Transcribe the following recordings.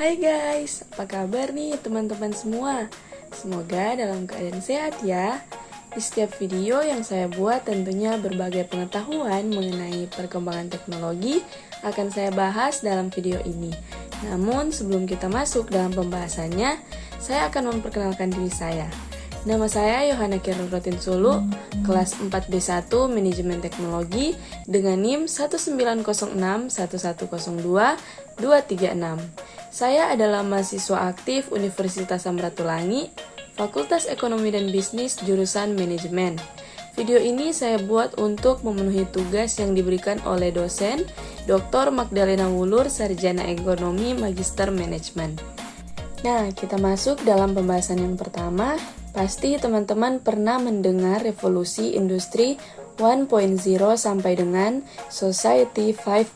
Hai guys, apa kabar nih teman-teman semua? Semoga dalam keadaan sehat ya. Di setiap video yang saya buat tentunya berbagai pengetahuan mengenai perkembangan teknologi akan saya bahas dalam video ini. Namun sebelum kita masuk dalam pembahasannya, saya akan memperkenalkan diri saya. Nama saya Yohana Kirrotin Sulu, kelas 4B1 Manajemen Teknologi dengan NIM 19061102236. Saya adalah mahasiswa aktif Universitas Samratulangi, Fakultas Ekonomi dan Bisnis jurusan Manajemen. Video ini saya buat untuk memenuhi tugas yang diberikan oleh dosen Dr. Magdalena Wulur, Sarjana Ekonomi Magister Manajemen. Nah, kita masuk dalam pembahasan yang pertama. Pasti teman-teman pernah mendengar revolusi industri 1.0 sampai dengan Society 5.0.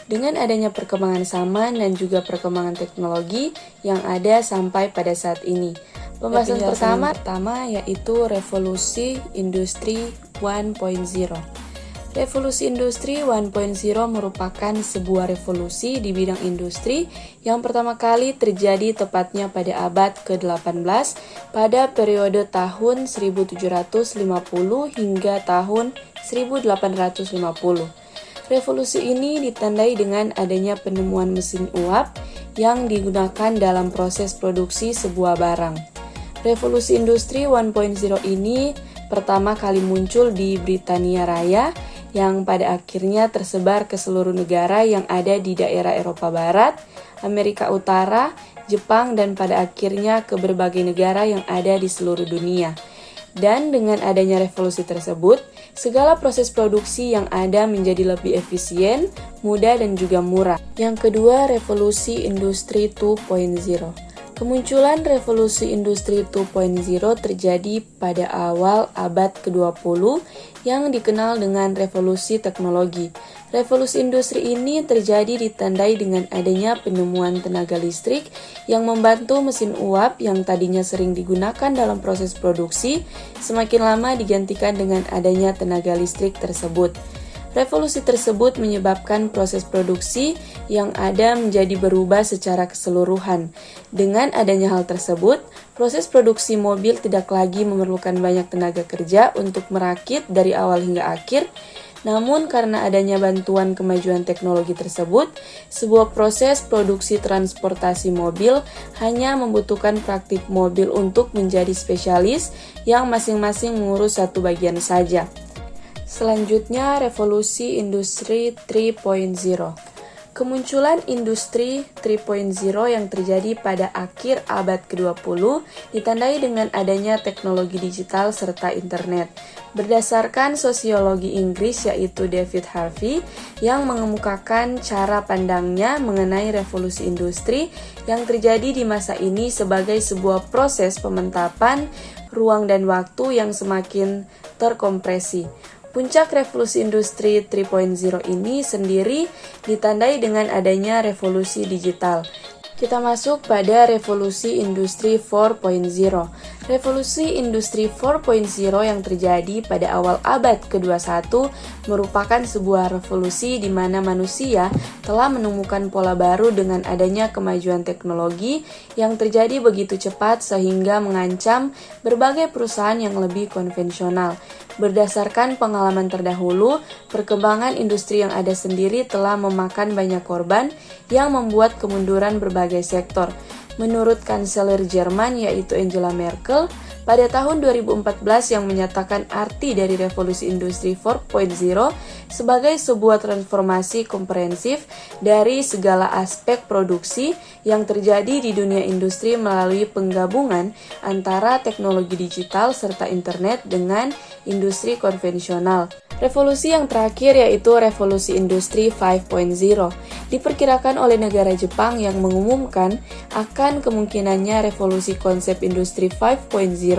Dengan adanya perkembangan zaman dan juga perkembangan teknologi yang ada sampai pada saat ini. Pembahasan pertama yaitu revolusi industri 1.0. Revolusi industri 1.0 merupakan sebuah revolusi di bidang industri yang pertama kali terjadi tepatnya pada abad ke-18 pada periode tahun 1750 hingga tahun 1850. Revolusi ini ditandai dengan adanya penemuan mesin uap yang digunakan dalam proses produksi sebuah barang. Revolusi industri 1.0 ini pertama kali muncul di Britania Raya yang pada akhirnya tersebar ke seluruh negara yang ada di daerah Eropa Barat, Amerika Utara, Jepang, dan pada akhirnya ke berbagai negara yang ada di seluruh dunia. Dan dengan adanya revolusi tersebut, segala proses produksi yang ada menjadi lebih efisien, mudah, dan juga murah. Yang kedua, revolusi industri 2.0. Kemunculan revolusi industri 2.0 terjadi pada awal abad ke-20 yang dikenal dengan revolusi teknologi. Revolusi industri ini terjadi ditandai dengan adanya penemuan tenaga listrik yang membantu mesin uap yang tadinya sering digunakan dalam proses produksi, semakin lama digantikan dengan adanya tenaga listrik tersebut. Revolusi tersebut menyebabkan proses produksi yang ada menjadi berubah secara keseluruhan. Dengan adanya hal tersebut, proses produksi mobil tidak lagi memerlukan banyak tenaga kerja untuk merakit dari awal hingga akhir. Namun karena adanya bantuan kemajuan teknologi tersebut, sebuah proses produksi transportasi mobil hanya membutuhkan praktik mobil untuk menjadi spesialis yang masing-masing mengurus satu bagian saja. Selanjutnya, revolusi industri 3.0. Kemunculan industri 3.0 yang terjadi pada akhir abad ke-20 ditandai dengan adanya teknologi digital serta internet. Berdasarkan sosiologi Inggris yaitu David Harvey yang mengemukakan cara pandangnya mengenai revolusi industri yang terjadi di masa ini sebagai sebuah proses pementapan ruang dan waktu yang semakin terkompresi. Puncak revolusi industri 3.0 ini sendiri ditandai dengan adanya revolusi digital. Kita masuk pada revolusi industri 4.0. Revolusi industri 4.0 yang terjadi pada awal abad ke-21 merupakan sebuah revolusi di mana manusia telah menemukan pola baru dengan adanya kemajuan teknologi yang terjadi begitu cepat sehingga mengancam berbagai perusahaan yang lebih konvensional. Berdasarkan pengalaman terdahulu, perkembangan industri yang ada sendiri telah memakan banyak korban yang membuat kemunduran berbagai sektor. Menurut Kanselir Jerman yaitu Angela Merkel, pada tahun 2014 yang menyatakan arti dari revolusi industri 4.0 sebagai sebuah transformasi komprehensif dari segala aspek produksi yang terjadi di dunia industri melalui penggabungan antara teknologi digital serta internet dengan industri konvensional. Revolusi yang terakhir yaitu revolusi industri 5.0 diperkirakan oleh negara Jepang yang mengumumkan akan kemungkinannya revolusi konsep industri 5.0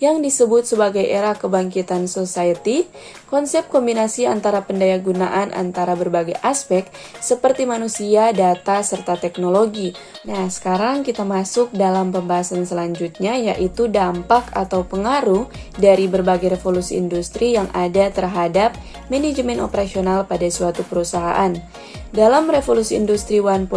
yang disebut sebagai era kebangkitan society, konsep kombinasi antara pendayagunaan antara berbagai aspek seperti manusia, data, serta teknologi. Nah, sekarang kita masuk dalam pembahasan selanjutnya yaitu dampak atau pengaruh dari berbagai revolusi industri yang ada terhadap manajemen operasional pada suatu perusahaan. dalam revolusi industri 1.0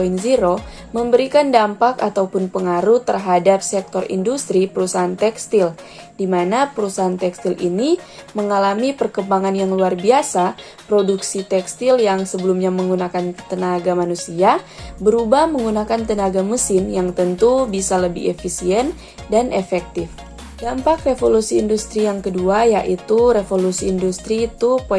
memberikan dampak ataupun pengaruh terhadap sektor industri perusahaan tekstil, di mana perusahaan tekstil ini mengalami perkembangan yang luar biasa. Produksi tekstil yang sebelumnya menggunakan tenaga manusia berubah menggunakan tenaga mesin yang tentu bisa lebih efisien dan efektif. Dampak revolusi industri yang kedua yaitu revolusi industri 2.0.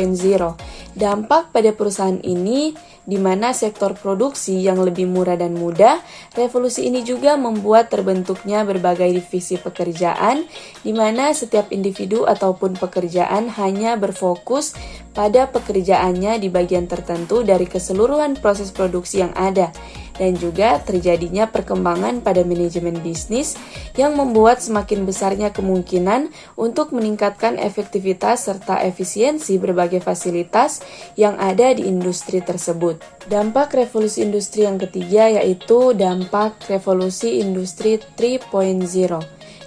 Dampak pada perusahaan ini di mana sektor produksi yang lebih murah dan mudah. Revolusi ini juga membuat terbentuknya berbagai divisi pekerjaan di mana setiap individu ataupun pekerjaan hanya berfokus pada pekerjaannya di bagian tertentu dari keseluruhan proses produksi yang ada. Dan juga terjadinya perkembangan pada manajemen bisnis yang membuat semakin besarnya kemungkinan untuk meningkatkan efektivitas serta efisiensi berbagai fasilitas yang ada di industri tersebut. Dampak revolusi industri yang ketiga yaitu dampak revolusi industri 3.0.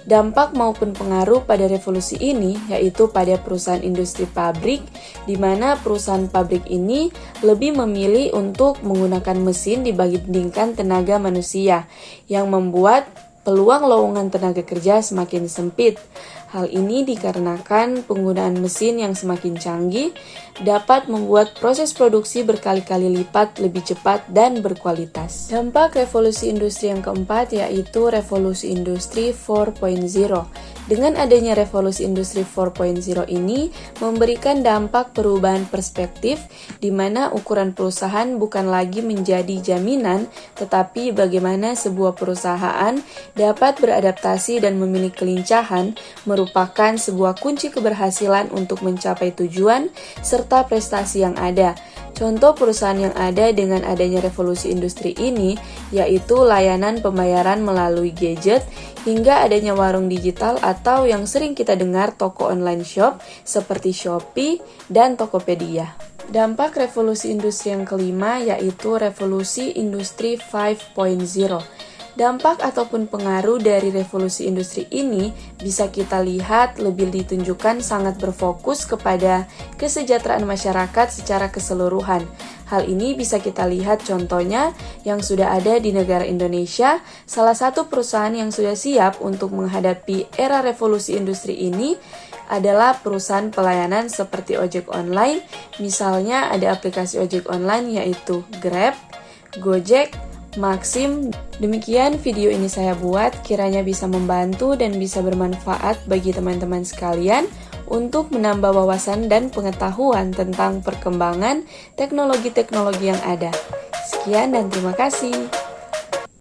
Dampak maupun pengaruh pada revolusi ini yaitu pada perusahaan industri pabrik, di mana perusahaan pabrik ini lebih memilih untuk menggunakan mesin dibandingkan tenaga manusia, yang membuat peluang lowongan tenaga kerja semakin sempit. Hal ini dikarenakan penggunaan mesin yang semakin canggih dapat membuat proses produksi berkali-kali lipat lebih cepat dan berkualitas. Dampak revolusi industri yang keempat yaitu revolusi industri 4.0. Dengan adanya revolusi industri 4.0 ini memberikan dampak perubahan perspektif di mana ukuran perusahaan bukan lagi menjadi jaminan, tetapi bagaimana sebuah perusahaan dapat beradaptasi dan memiliki kelincahan merupakan sebuah kunci keberhasilan untuk mencapai tujuan serta prestasi yang ada. Contoh perusahaan yang ada dengan adanya revolusi industri ini yaitu layanan pembayaran melalui gadget hingga adanya warung digital atau yang sering kita dengar toko online shop seperti Shopee dan Tokopedia. Dampak revolusi industri yang kelima yaitu revolusi industri 5.0. Dampak ataupun pengaruh dari revolusi industri ini bisa kita lihat lebih ditunjukkan sangat berfokus kepada kesejahteraan masyarakat secara keseluruhan. Hal ini bisa kita lihat contohnya yang sudah ada di negara Indonesia. Salah satu perusahaan yang sudah siap untuk menghadapi era revolusi industri ini adalah perusahaan pelayanan seperti ojek online. Misalnya ada aplikasi ojek online yaitu Grab, Gojek, Maxim. Demikian video ini saya buat, kiranya bisa membantu dan bisa bermanfaat bagi teman-teman sekalian untuk menambah wawasan dan pengetahuan tentang perkembangan teknologi-teknologi yang ada. Sekian dan terima kasih.